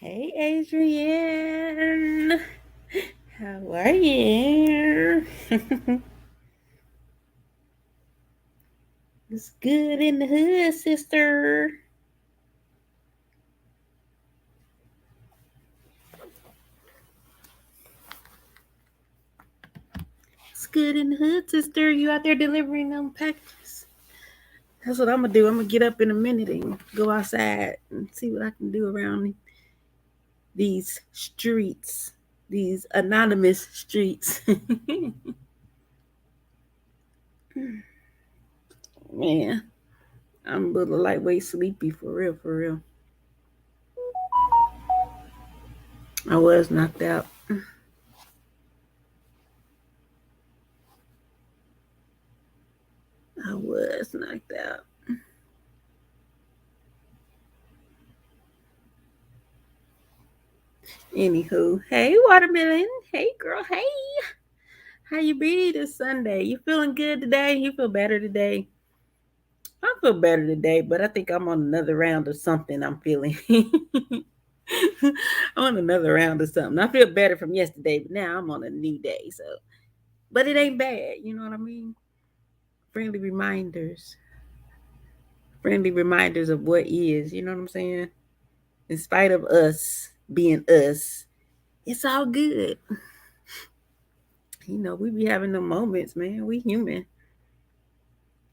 Hey, Adrienne. How are you? It's good in the hood, sister. It's good in the hood, sister. You out there delivering them packages? That's what I'm gonna do. I'm gonna get up in a minute and go outside and see what I can do around these streets, these anonymous streets. Man, I'm a little lightweight sleepy for real, for real. I was knocked out. I was knocked out. Anywho, hey watermelon, hey girl, hey, how you be this Sunday? You feeling good today? You feel better today? I feel better today, but I think I'm on another round of something. I'm feeling. I'm on another round of something. I feel better from yesterday, but now I'm on a new day. So, but it ain't bad. You know what I mean? Friendly reminders, friendly reminders of what is. You know what I'm saying? In spite of us being us, it's all good. We be having the moments, man. We human.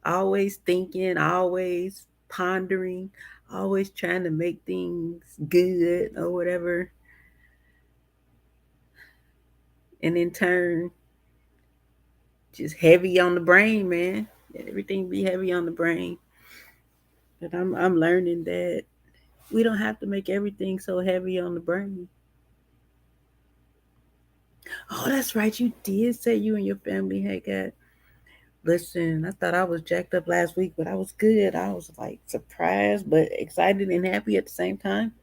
Always thinking, always pondering, always trying to make things good or whatever. And in turn, just heavy on the brain, man. Everything be heavy on the brain. But I'm learning that we don't have to make everything so heavy on the brain. Oh, that's right. You did say you and your family had got. Listen, I thought I was jacked up last week, but I was good. I was like surprised, but excited and happy at the same time.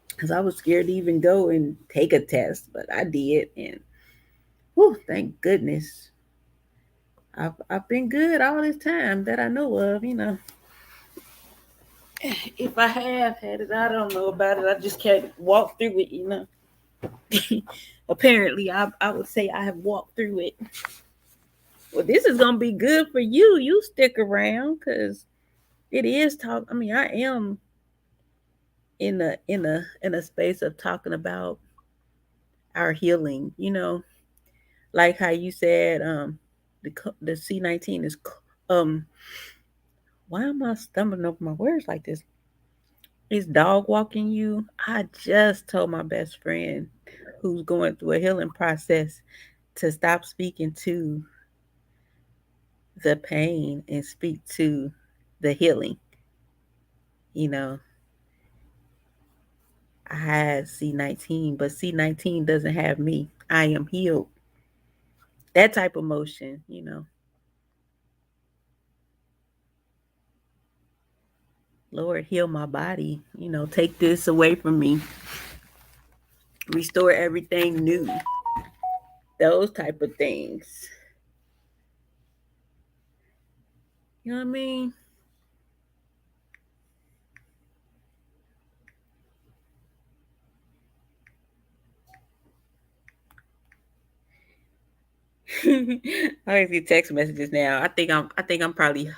Because I was scared to even go and take a test, but I did, and whew, thank goodness. I've been good all this time that I know of. If I have had it, I don't know about it. I just can't walk through it. Apparently, I would say I have walked through it. Well, this is gonna be good for you. You stick around because it is talk. I mean, I am in a space of talking about our healing. Like how you said, the C19 is why am I stumbling over my words like this? Is dog walking you? I just told my best friend who's going through a healing process to stop speaking to the pain and speak to the healing. You know, I had C19, but C19 doesn't have me. I am healed. That type of motion. Lord, heal my body. Take this away from me. Restore everything new. Those type of things. You know what I mean? I see text messages now. I think I'm probably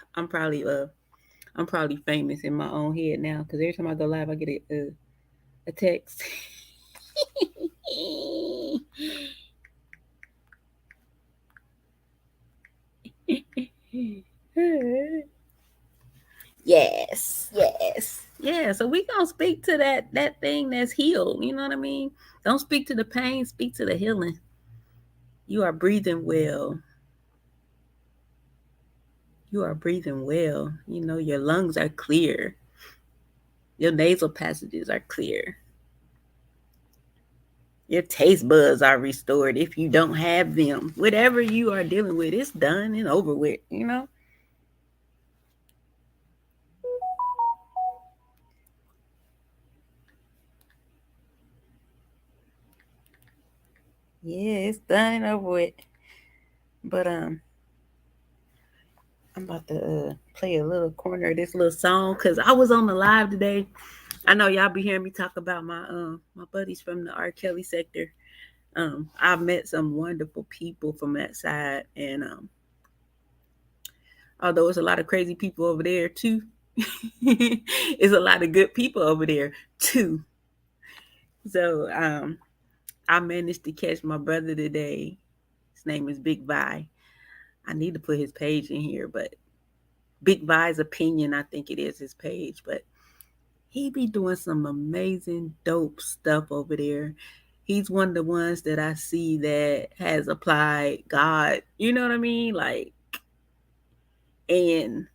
famous in my own head now because every time I go live, I get a text. Yes, yes, yeah. So we gonna speak to that thing that's healed. You know what I mean? Don't speak to the pain. Speak to the healing. You are breathing well. You are breathing well. Your lungs are clear. Your nasal passages are clear. Your taste buds are restored if you don't have them. Whatever you are dealing with, it's done and over with. Yeah, it's done and over with. But I'm about to play a little corner of this little song because I was on the live today I know y'all be hearing me talk about my buddies from the R. Kelly sector. I've met some wonderful people from that side, and although it's a lot of crazy people over there too, it's a lot of good people over there too. So I managed to catch my brother today. His name is Big Vi. I need to put his page in here, but Big Vi's opinion, I think it is his page, but he be doing some amazing, dope stuff over there. He's one of the ones that I see that has applied God. You know what I mean? Like, and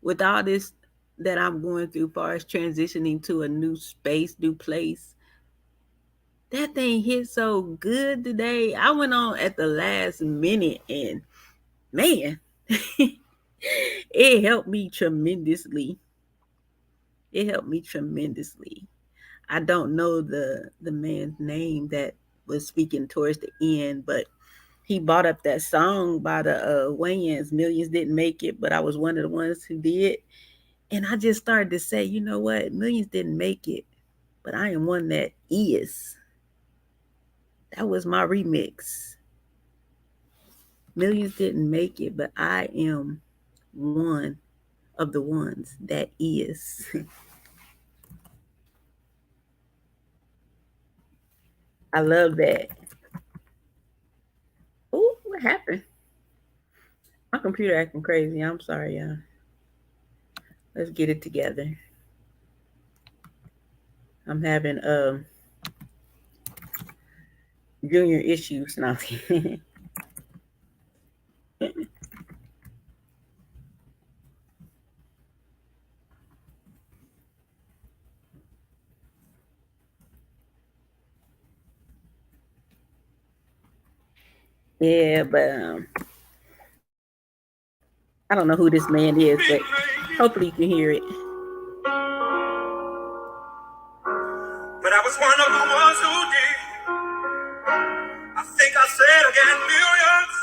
with all this that I'm going through, far as transitioning to a new space, new place, that thing hit so good today. I went on at the last minute, and man, it helped me tremendously. It helped me tremendously. I don't know the man's name that was speaking towards the end, but he brought up that song by the Wayans. Millions didn't make it, but I was one of the ones who did. And I just started to say, you know what? Millions didn't make it, but I am one that is. That was my remix. Millions didn't make it, but I am one of the ones that is. I love that. Oh, what happened? My computer acting crazy. I'm sorry, y'all. Let's get it together. I'm having junior issues now. Yeah, but I don't know who this man is, but hopefully you can hear it. But I was one of the ones who did. I think I said again, millions.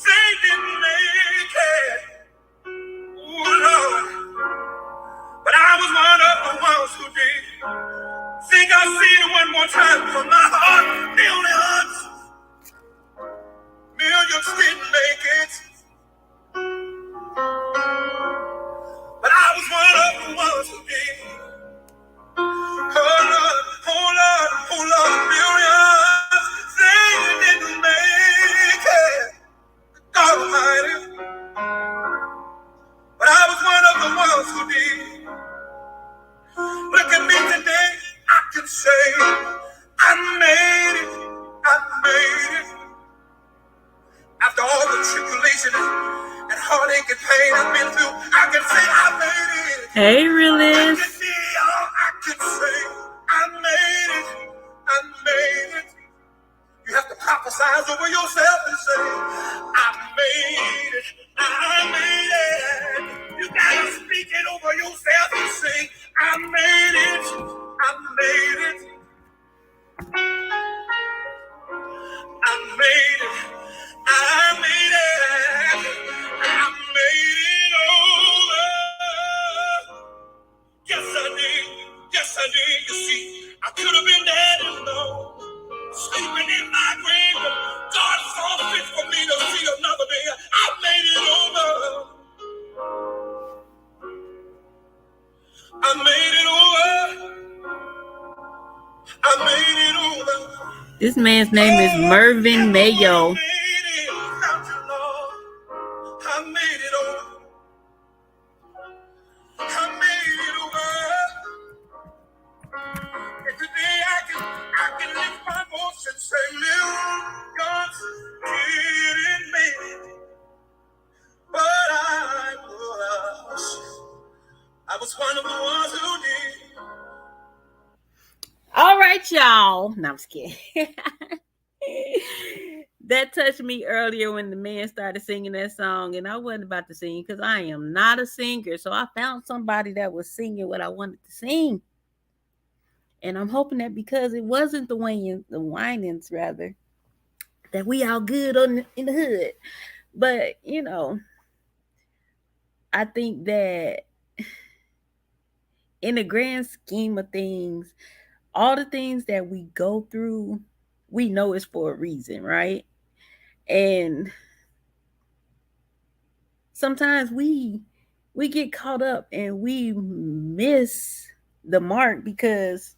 They didn't make it. Ooh, Lord. But I was one of the ones who did. Think I'll see it one more time from my heart. Millions. Millions didn't make it. But I was one of the ones who did. Oh Lord, oh Lord, oh Lord, millions. They didn't make it. God Almighty. But I was one of the ones who did. Look at me today, I can say I made it. I made it. After all the tribulation and heartache and pain I've been through, I can say I made it. Hey, Realist. I can say I made it. I made it. You have to prophesize over yourself and say, I made it. I made it. You gotta speak it over yourself and say, I made it. I made it. I made it. I made it. I made it over. Yes, I did. Yes, I did. You see, I could have been dead and alone, sleeping in my grave, but God saw fit for me to see another day. I made it over. I made it over. I made it over. This man's name is Mervin Mayo. I made it over. I made it over. And today I can lift my voice and say, millions didn't make it, but I was one of the ones who did. All right, y'all. No, I'm just kidding. That touched me earlier when the man started singing that song, and I wasn't about to sing because I am not a singer. So I found somebody that was singing what I wanted to sing. And I'm hoping that because it wasn't the Winans rather, that we all good in the hood. But, I think that in the grand scheme of things, all the things that we go through, we know it's for a reason, right? And sometimes we get caught up and we miss the mark because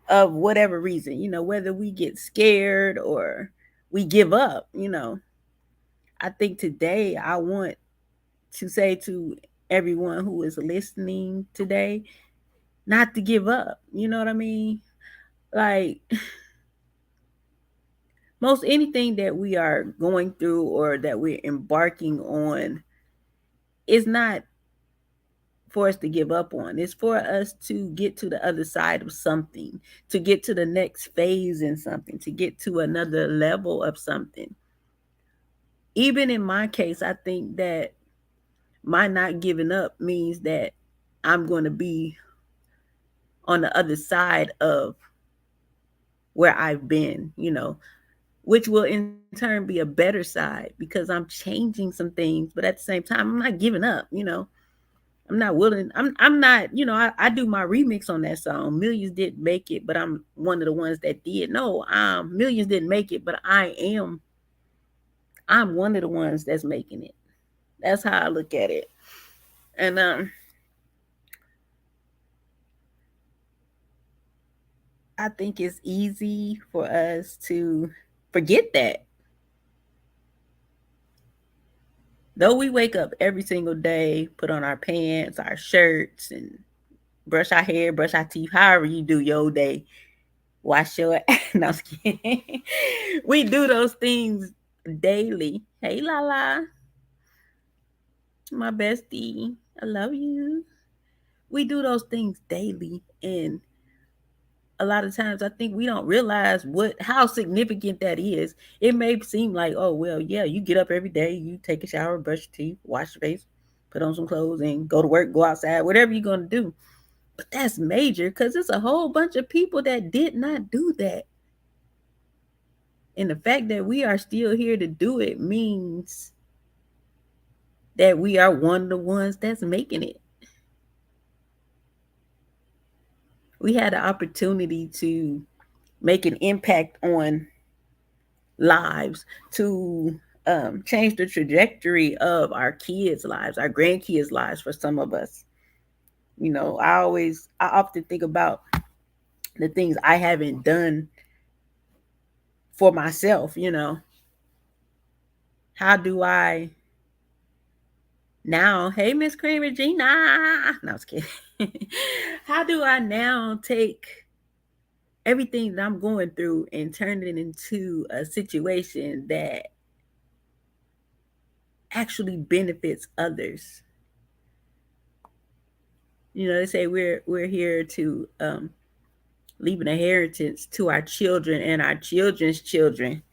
of whatever reason, whether we get scared or we give up. I think today I want to say to everyone who is listening today not to give up. You know what I mean? Like, most anything that we are going through or that we're embarking on is not for us to give up on. It's for us to get to the other side of something, to get to the next phase in something, to get to another level of something. Even in my case, I think that my not giving up means that I'm going to be on the other side of where I've been, which will in turn be a better side because I'm changing some things, but at the same time, I'm not giving up. I'm not willing. I'm not, I do my remix on that song. Millions didn't make it, but I'm one of the ones that did. No, millions didn't make it, but I'm one of the ones that's making it. That's how I look at it. And I think it's easy for us to forget that. Though we wake up every single day, put on our pants, our shirts, and brush our hair, brush our teeth, however you do your day, wash your no, I'm just kidding. We do those things daily. Hey Lala, my bestie. I love you. We do those things daily, and a lot of times I think we don't realize how significant that is. It may seem like, oh well, yeah, you get up every day, you take a shower, brush your teeth, wash your face, put on some clothes, and go to work, go outside, whatever you're gonna do. But that's major because it's a whole bunch of people that did not do that. And the fact that we are still here to do it means that we are one of the ones that's making it. We had the opportunity to make an impact on lives, to change the trajectory of our kids' lives, our grandkids' lives for some of us. I often think about the things I haven't done for myself. How do I now, hey, Miss Cream Regina. No, I was kidding. How do I now take everything that I'm going through and turn it into a situation that actually benefits others? They say we're here to leave an inheritance to our children and our children's children.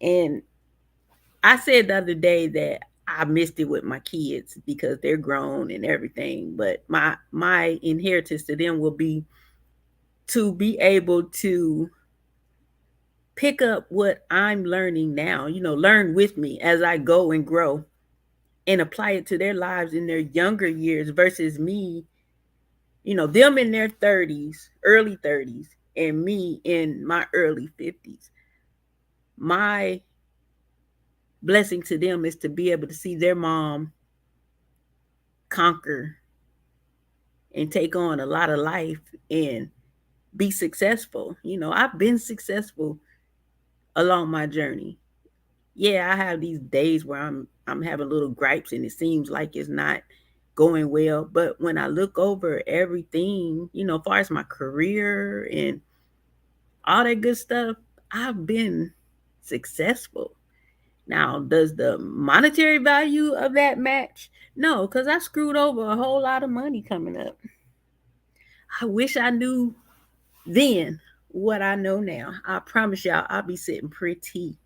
And I said the other day that I missed it with my kids because they're grown and everything, but my inheritance to them will be to be able to pick up what I'm learning now, learn with me as I go and grow and apply it to their lives in their younger years versus me, them in their 30s, early 30s, and me in my early 50s. My blessing to them is to be able to see their mom conquer and take on a lot of life and be successful. I've been successful along my journey. Yeah, I have these days where I'm having little gripes and it seems like it's not going well. But when I look over everything, as far as my career and all that good stuff, I've been successful. Now, does the monetary value of that match? No, because I screwed over a whole lot of money coming up. I wish I knew then what I know now. I promise y'all, I'll be sitting pretty.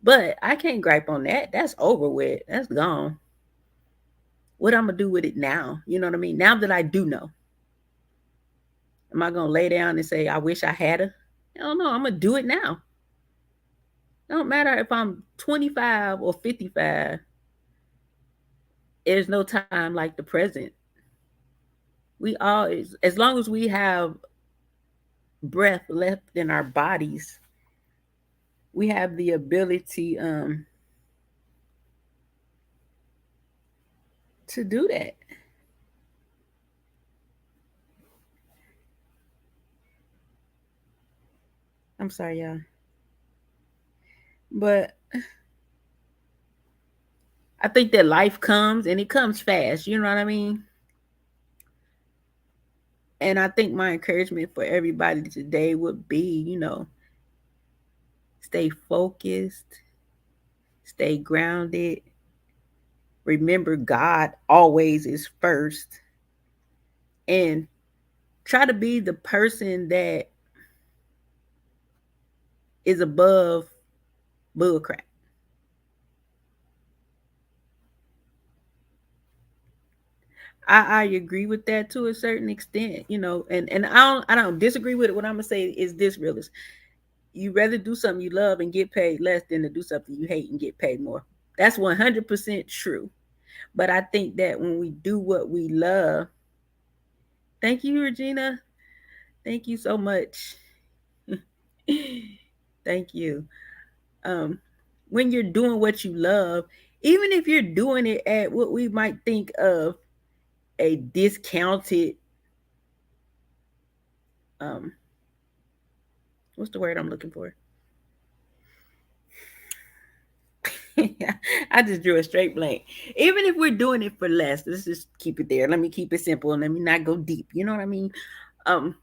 But I can't gripe on that. That's over with. That's gone. What I'm going to do with it now? You know what I mean? Now that I do know. Am I going to lay down and say, I wish I had her? Hell no, I'm going to do it now. It don't matter if I'm 25 or 55. There's no time like the present. We all, as long as we have breath left in our bodies, we have the ability to do that. I'm sorry, y'all. But I think that life comes and it comes fast. You know what I mean? And I think my encouragement for everybody today would be, stay focused, stay grounded. Remember, God always is first. And try to be the person that is above bullcrap. I agree with that to a certain extent, and I don't disagree with it. What I'm gonna say is this, realist: you rather do something you love and get paid less than to do something you hate and get paid more. That's 100% true. But I think that when we do what we love, thank you, Regina. Thank you so much. Thank you. Um, when you're doing what you love, even if you're doing it at what we might think of a discounted, um, what's the word I'm looking for? I just drew a straight blank. Even if we're doing it for less, let's just keep it there. Let me keep it simple and let me not go deep. You know what I mean? Um,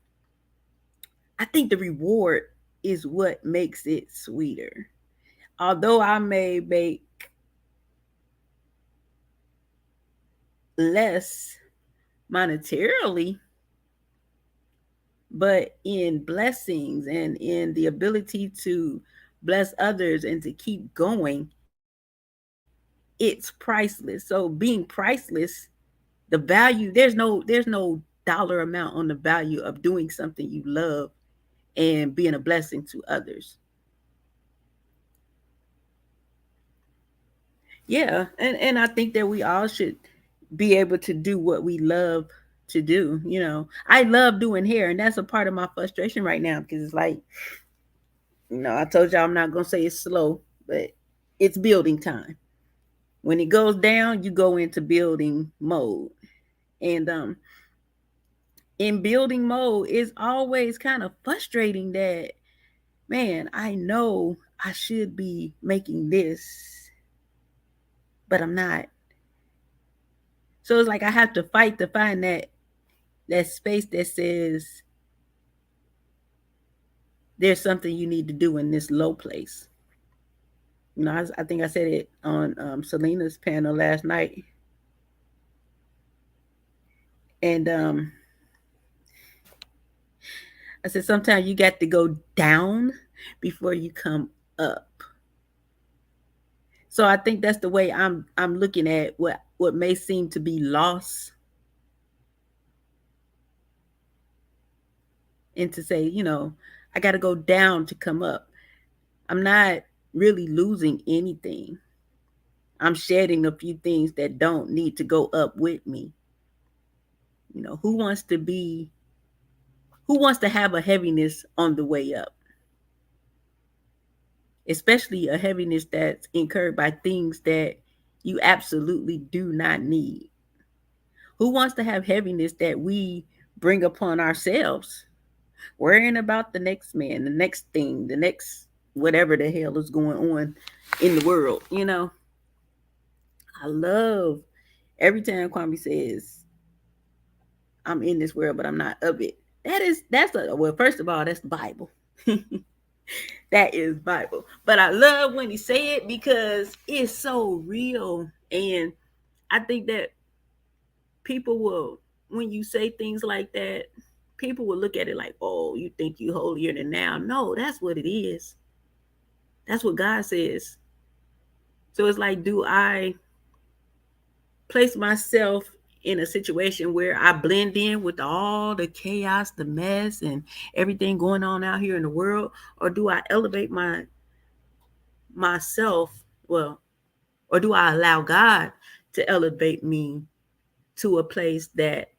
I think the reward is what makes it sweeter. Although I may make less monetarily, but in blessings and in the ability to bless others and to keep going, it's priceless. So being priceless, the value, there's no dollar amount on the value of doing something you love and being a blessing to others. Yeah, and I think that we all should be able to do what we love to do. I love doing hair, and that's a part of my frustration right now because it's like, I told y'all I'm not gonna say it's slow, but it's building time. When it goes down, you go into building mode, and in building mode, it's always kind of frustrating that, man, I know I should be making this, but I'm not. So it's like I have to fight to find that space that says there's something you need to do in this low place. I think I said it on Selena's panel last night, and I said sometimes you got to go down before you come up. So I think that's the way I'm looking at what may seem to be loss, and to say, I got to go down to come up. I'm not really losing anything. I'm shedding a few things that don't need to go up with me. Who wants to have a heaviness on the way up, especially a heaviness that's incurred by things that you absolutely do not need? Who wants to have heaviness that we bring upon ourselves, worrying about the next man, the next thing, the next whatever the hell is going on in the world? I love every time Kwame says, I'm in this world, but I'm not of it. Well, first of all, that's the Bible. That is Bible. But I love when he say it because it's so real. And I think that people will, when you say things like that, people will look at it like, oh, you think you holier than now. No, that's what it is. That's what God says. So it's like, do I place myself in a situation where I blend in with all the chaos, the mess, and everything going on out here in the world, or do I elevate myself? Well, or do I allow God to elevate me to a place that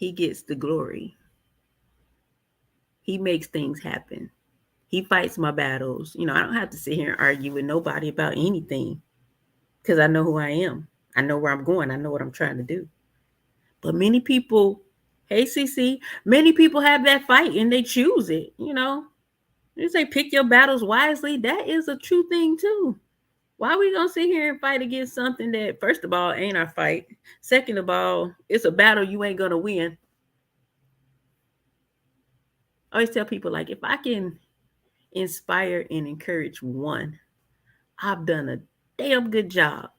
he gets the glory. He makes things happen. He fights my battles. I don't have to sit here and argue with nobody about anything because I know who I am. I know where I'm going. I know what I'm trying to do. But many people, hey, CC, many people have that fight and they choose it. You say pick your battles wisely. That is a true thing too. Why are we going to sit here and fight against something that, first of all, ain't our fight? Second of all, it's a battle you ain't going to win. I always tell people, like, if I can inspire and encourage one, I've done a damn good job.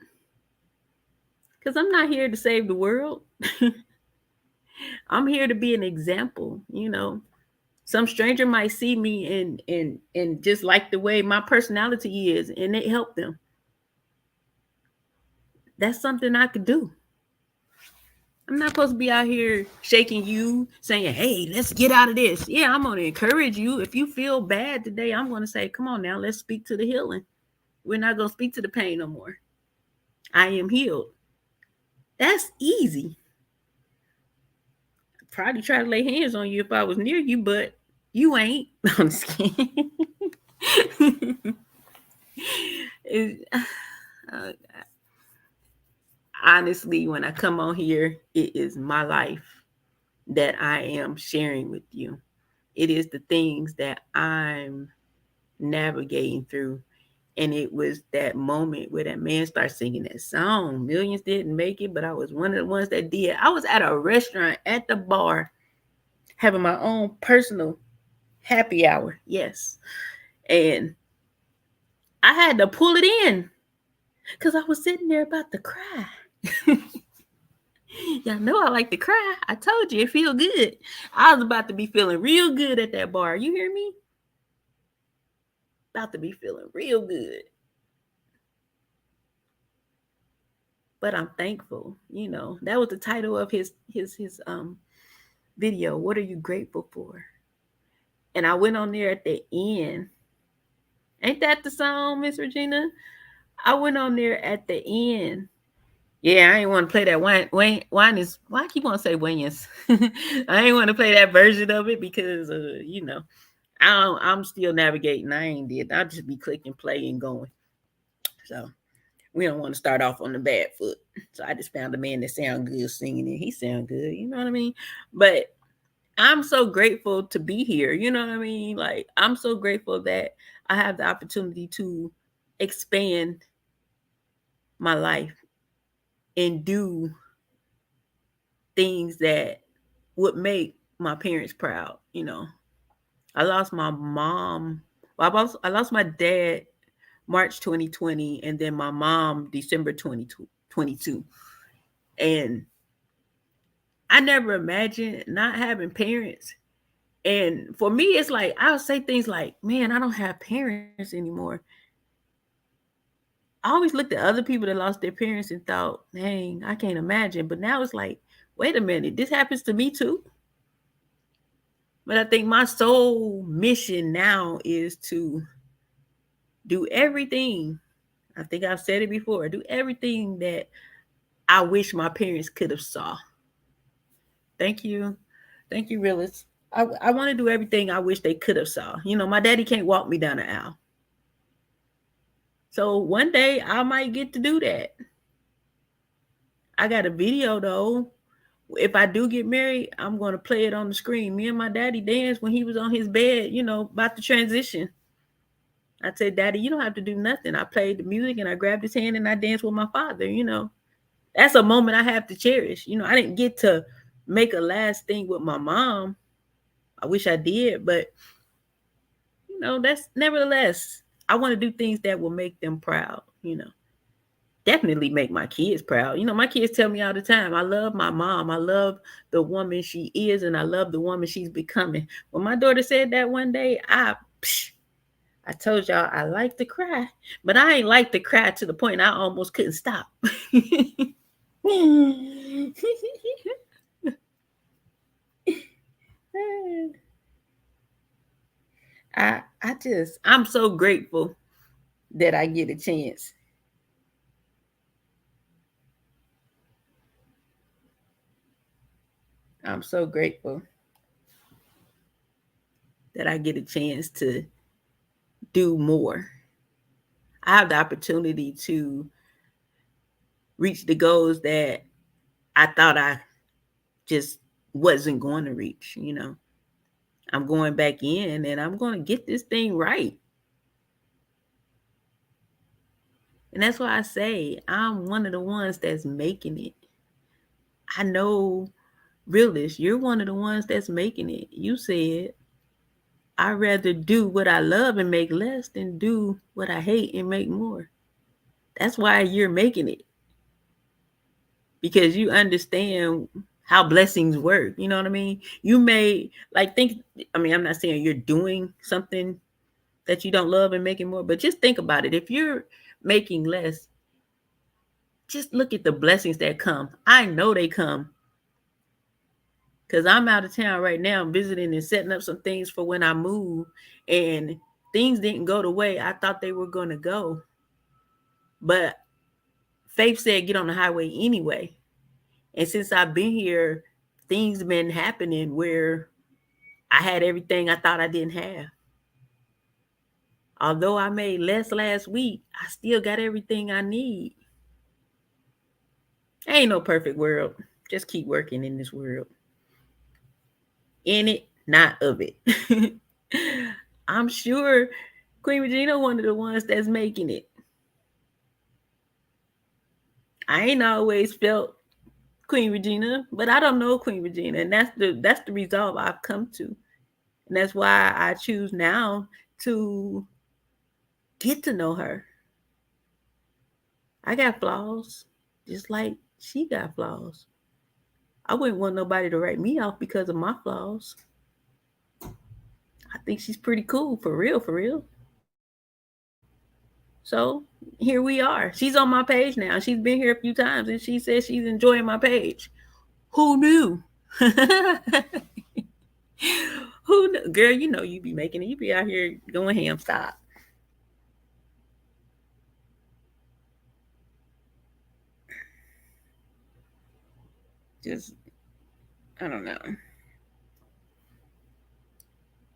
Because I'm not here to save the world. I'm here to be an example. Some stranger might see me and just like the way my personality is, and it helped them. That's something I could do. I'm not supposed to be out here shaking you, saying, hey, let's get out of this. Yeah, I'm going to encourage you. If you feel bad today, I'm going to say, come on now, let's speak to the healing. We're not going to speak to the pain no more. I am healed. That's easy. I'd probably try to lay hands on you if I was near you, but you ain't. I'm just kidding. Honestly, when I come on here, it is my life that I am sharing with you. It is the things that I'm navigating through. And it was that moment where that man started singing that song. Millions didn't make it, but I was one of the ones that did. I was at a restaurant at the bar having my own personal happy hour. Yes. And I had to pull it in because I was sitting there about to cry. Y'all know I like to cry. I told you it feel good. I was about to be feeling real good at that bar. You hear me? About to be feeling real good. But I'm thankful. That was the title of his video. What are you grateful for? And I went on there at the end. Ain't that the song, Miss Regina? I went on there at the end. Yeah, I ain't want to play that wine is why I keep on say Wayne's. I ain't want to play that version of it because I'm still navigating. I ain't did. I'll just be clicking play and going. So we don't want to start off on the bad foot. So I just found a man that sound good singing it. He sound good, you know what I mean? But I'm so grateful to be here, you know what I mean? Like, I'm so grateful that I have the opportunity to expand my life and do things that would make my parents proud. I lost my mom. Well, I lost my dad March 2020, and then my mom December 2022. And I never imagined not having parents. And for me, it's like I'll say things like, man, I don't have parents anymore. I always looked at other people that lost their parents and thought, dang, I can't imagine. But now it's like, wait a minute, this happens to me too. But I think my sole mission now is to do everything. I think I've said it before. Do everything that I wish my parents could have saw. Thank you. Thank you, Realist. I want to do everything I wish they could have saw. My daddy can't walk me down the aisle. So one day I might get to do that. I got a video though. If I do get married, I'm going to play it on the screen. Me and my daddy danced when he was on his bed, about to transition. I said, Daddy, you don't have to do nothing. I played the music and I grabbed his hand and I danced with my father, That's a moment I have to cherish. I didn't get to make a last thing with my mom. I wish I did, but that's nevertheless, I want to do things that will make them proud, Definitely make my kids proud. My kids tell me all the time, I love my mom. I love the woman she is, and I love the woman she's becoming. When my daughter said that one day, I told y'all I like to cry, but I ain't like to cry to the point I almost couldn't stop. I'm so grateful that I get a chance. I'm so grateful that I get a chance to do more. I have the opportunity to reach the goals that I thought I just wasn't going to reach, you know. I'm going back in and I'm going to get this thing right. And that's why I say I'm one of the ones that's making it. I know, realist, you're one of the ones that's making it. You said, I'd rather do what I love and make less than do what I hate and make more. That's why you're making it. Because you understand how blessings work. You know what I mean? You may like think, I mean, I'm not saying you're doing something that you don't love and making more, but just think about it. If you're making less, just look at the blessings that come. I know they come because I'm out of town right now visiting and setting up some things for when I move, and things didn't go the way I thought they were going to go. But Faith said, get on the highway anyway. And since I've been here, things been happening where I had everything I thought I didn't have. Although I made less last week, I still got everything I need. Ain't no perfect world. Just keep working in this world. In it, not of it. I'm sure Queen Regina one of the ones that's making it. I ain't always felt Queen Regina, but I don't know Queen Regina, and that's the resolve I've come to. And that's why I choose now to get to know her. I got flaws, just like she got flaws. I wouldn't want nobody to write me off because of my flaws. I think she's pretty cool, for real, for real. So here we are. She's on my page now. She's been here a few times and she says she's enjoying my page. Who knew? Who knew? Girl, you know you be making it. You be out here going ham. Stop. Just, I don't know.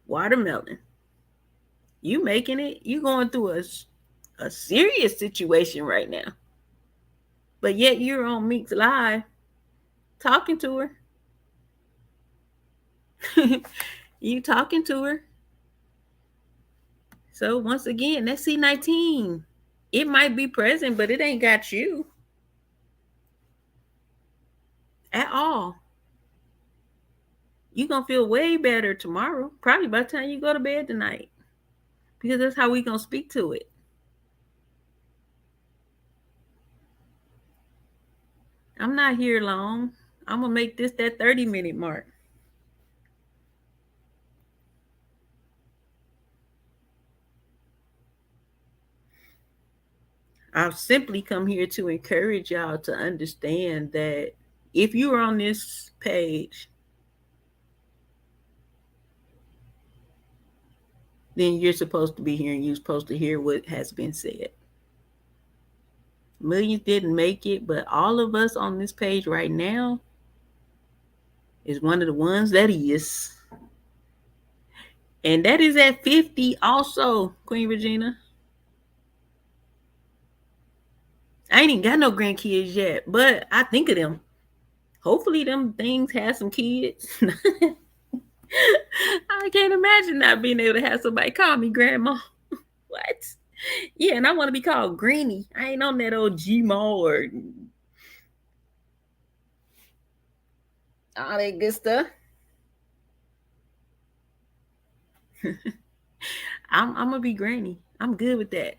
Watermelon. You making it. You going through a serious situation right now. But yet you're on Meek's Live talking to her. You talking to her. So once again, that's C19. It might be present, but it ain't got you at all. You gonna feel way better tomorrow, probably by the time you go to bed tonight, because that's how we gonna speak to it. I'm not here long. I'm gonna make this that 30-minute mark. I've simply come here to encourage y'all to understand that if you are on this page, then you're supposed to be here and you're supposed to hear what has been said. Millions didn't make it, but all of us on this page right now is one of the ones that is. And that is at 50 also, Queen Regina. I ain't even got no grandkids yet, but I think of them. Hopefully them things have some kids. I can't imagine not being able to have somebody call me grandma. What? Yeah, and I want to be called Granny. I ain't on that old Gmo or all that good stuff. I'm gonna be Granny. I'm good with that.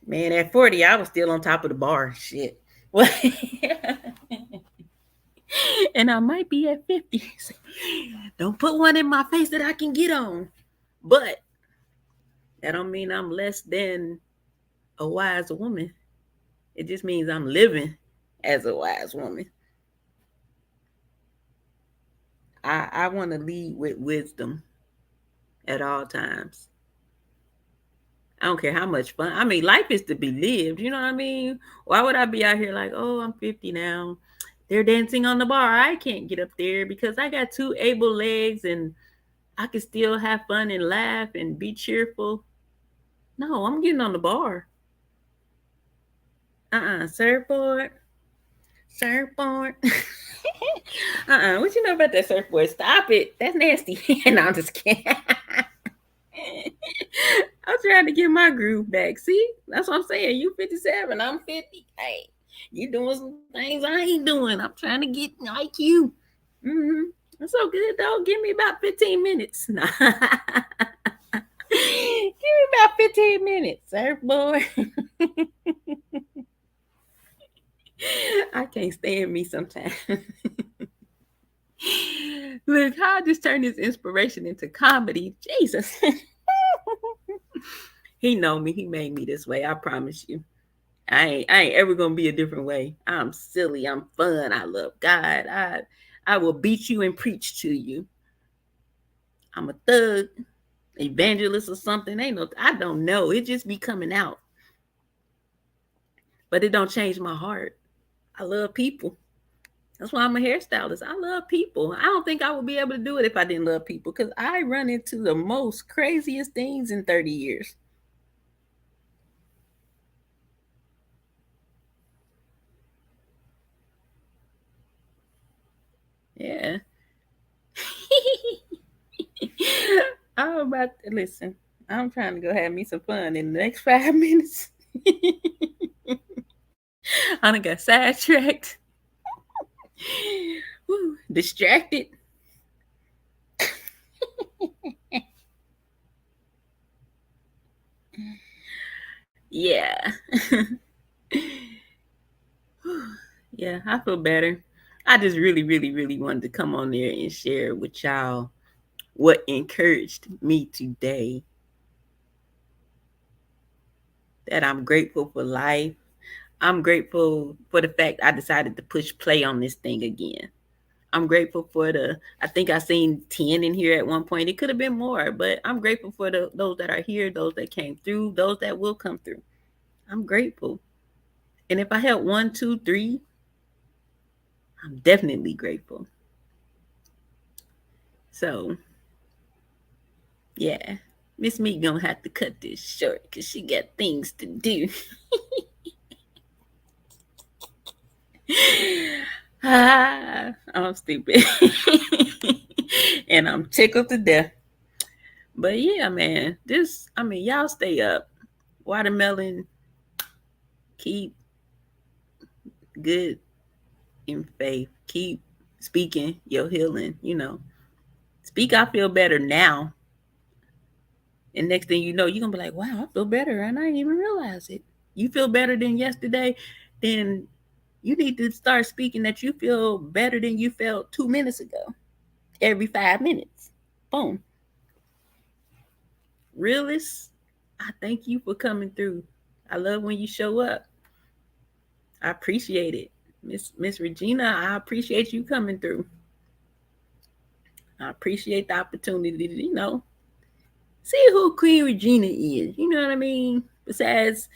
Man, at 40, I was still on top of the bar. Shit. What? And I might be at 50. Don't put one in my face that I can get on. But that don't mean I'm less than a wise woman. It just means I'm living as a wise woman. I want to lead with wisdom at all times. I don't care how much fun. I mean, life is to be lived. You know what I mean? Why would I be out here like, oh, I'm 50 now. They're dancing on the bar. I can't get up there because I got two able legs and I can still have fun and laugh and be cheerful. No, I'm getting on the bar. Surfboard. Surfboard. What you know about that surfboard? Stop it. That's nasty. No, I'm just kidding. I'm trying to get my groove back. See? That's what I'm saying. You 57, I'm 50. Hey, you doing some things I ain't doing. I'm trying to get like you. Mm-hmm. That's so good, though. Give me about 15 minutes. Nah. Give me about 15 minutes, surfboard. I can't stand me sometimes. Look, how I just turned this inspiration into comedy. Jesus. He know me. He made me this way. I promise you. I ain't ever gonna be a different way. I'm silly. I'm fun. I love God. I will beat you and preach to you. I'm a thug, evangelist or something. Ain't no. I don't know. It just be coming out, but it don't change my heart. I love people. That's why I'm a hairstylist. I love people. I don't think I would be able to do it if I didn't love people because I run into the most craziest things in 30 years. Yeah. I'm about to listen. I'm trying to go have me some fun in the next 5 minutes. I done got sidetracked. Woo, distracted. Yeah. Yeah, I feel better. I just really, really, really wanted to come on there and share with y'all what encouraged me today. That I'm grateful for life. I'm grateful for the fact I decided to push play on this thing again. I'm grateful for I think I seen 10 in here at one point. It could have been more, but I'm grateful for those that are here, those that came through, those that will come through. I'm grateful. And if I had one, two, three, I'm definitely grateful. So, yeah, Miss Me gonna have to cut this short because she got things to do. I'm stupid. And I'm tickled to death. But yeah, man, y'all stay up. Watermelon, keep good in faith. Keep speaking your healing, Speak, I feel better now. And next thing you know, you're going to be like, wow, I feel better. And I didn't even realize it. You feel better than yesterday, then you need to start speaking that you feel better than you felt 2 minutes ago. Every 5 minutes. Boom. Realist, I thank you for coming through. I love when you show up. I appreciate it. Miss Regina, I appreciate you coming through. I appreciate the opportunity to, see who Queen Regina is. You know what I mean? Besides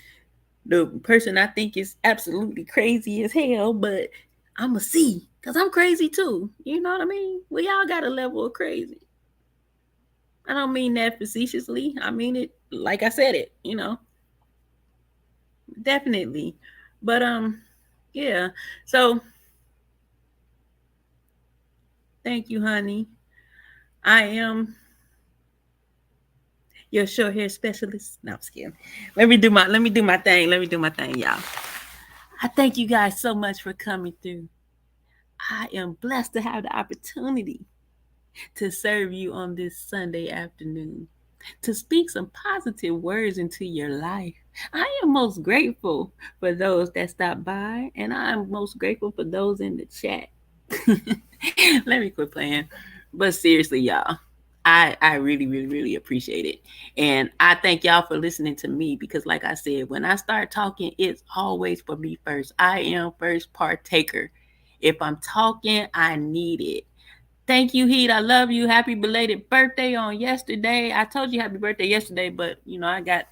the person I think is absolutely crazy as hell, but I'm a see because I'm crazy too. You know what I mean? We all got a level of crazy. I don't mean that facetiously. I mean it like I said it, Definitely. But yeah. So thank you, honey. I am your short hair specialist. No, I'm just kidding. Let me do my thing. Let me do my thing, y'all. I thank you guys so much for coming through. I am blessed to have the opportunity to serve you on this Sunday afternoon, to speak some positive words into your life. I am most grateful for those that stopped by, and I am most grateful for those in the chat. Let me quit playing. But seriously, y'all, I really, really, really appreciate it. And I thank y'all for listening to me because, like I said, when I start talking, it's always for me first. I am first partaker. If I'm talking, I need it. Thank you, Heat. I love you. Happy belated birthday on yesterday. I told you happy birthday yesterday, but I got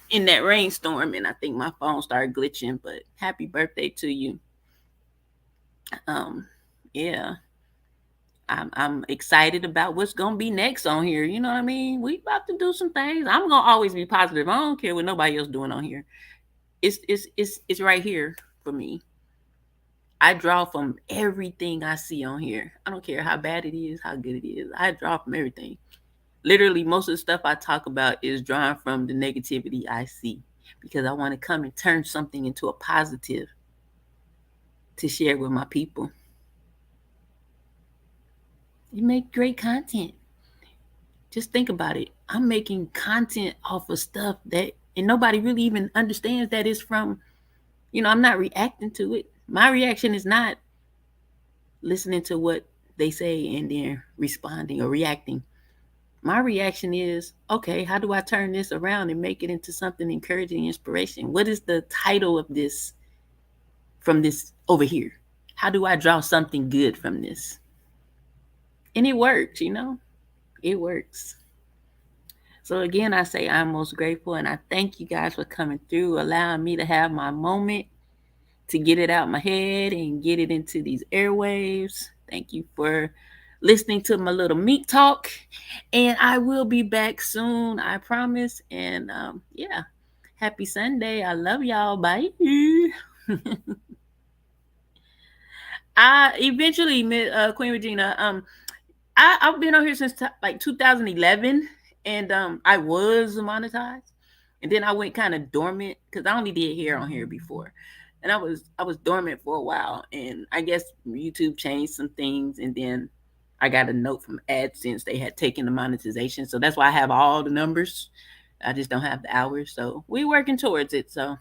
in that rainstorm and I think my phone started glitching. But happy birthday to you. Yeah, I'm excited about what's gonna be next on here. You know what I mean? We about to do some things. I'm gonna always be positive. I don't care what nobody else doing on here. It's right here for me. I draw from everything I see on here. I don't care how bad it is, how good it is. I draw from everything. Literally, most of the stuff I talk about is drawn from the negativity I see because I want to come and turn something into a positive to share with my people. You make great content. Just think about it. I'm making content off of stuff that, and nobody really even understands that it's from, I'm not reacting to it. My reaction is not listening to what they say and then responding or reacting. My reaction is, okay, how do I turn this around and make it into something encouraging, inspiration? What is the title of this from this over here? How do I draw something good from this? And it works, it works. So again, I say I'm most grateful and I thank you guys for coming through, allowing me to have my moment to get it out my head and get it into these airwaves. Thank you for listening to my little meat talk. And I will be back soon, I promise. And yeah, happy Sunday. I love y'all. Bye. I eventually, Queen Regina, I've been on here since like 2011, and I was monetized, and then I went kind of dormant because I only did hair on here before, and I was dormant for a while, and I guess YouTube changed some things, and then I got a note from AdSense they had taken the monetization, so that's why I have all the numbers. I just don't have the hours, so we're working towards it. So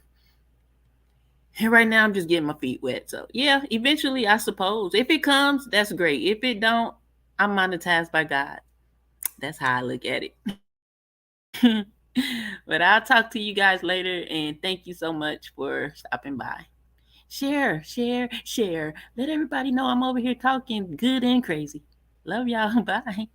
and right now I'm just getting my feet wet. So yeah, eventually I suppose. If it comes, that's great. If it don't, I'm monetized by God. That's how I look at it. But I'll talk to you guys later and thank you so much for stopping by. Share, share, share. Let everybody know I'm over here talking good and crazy. Love y'all. Bye.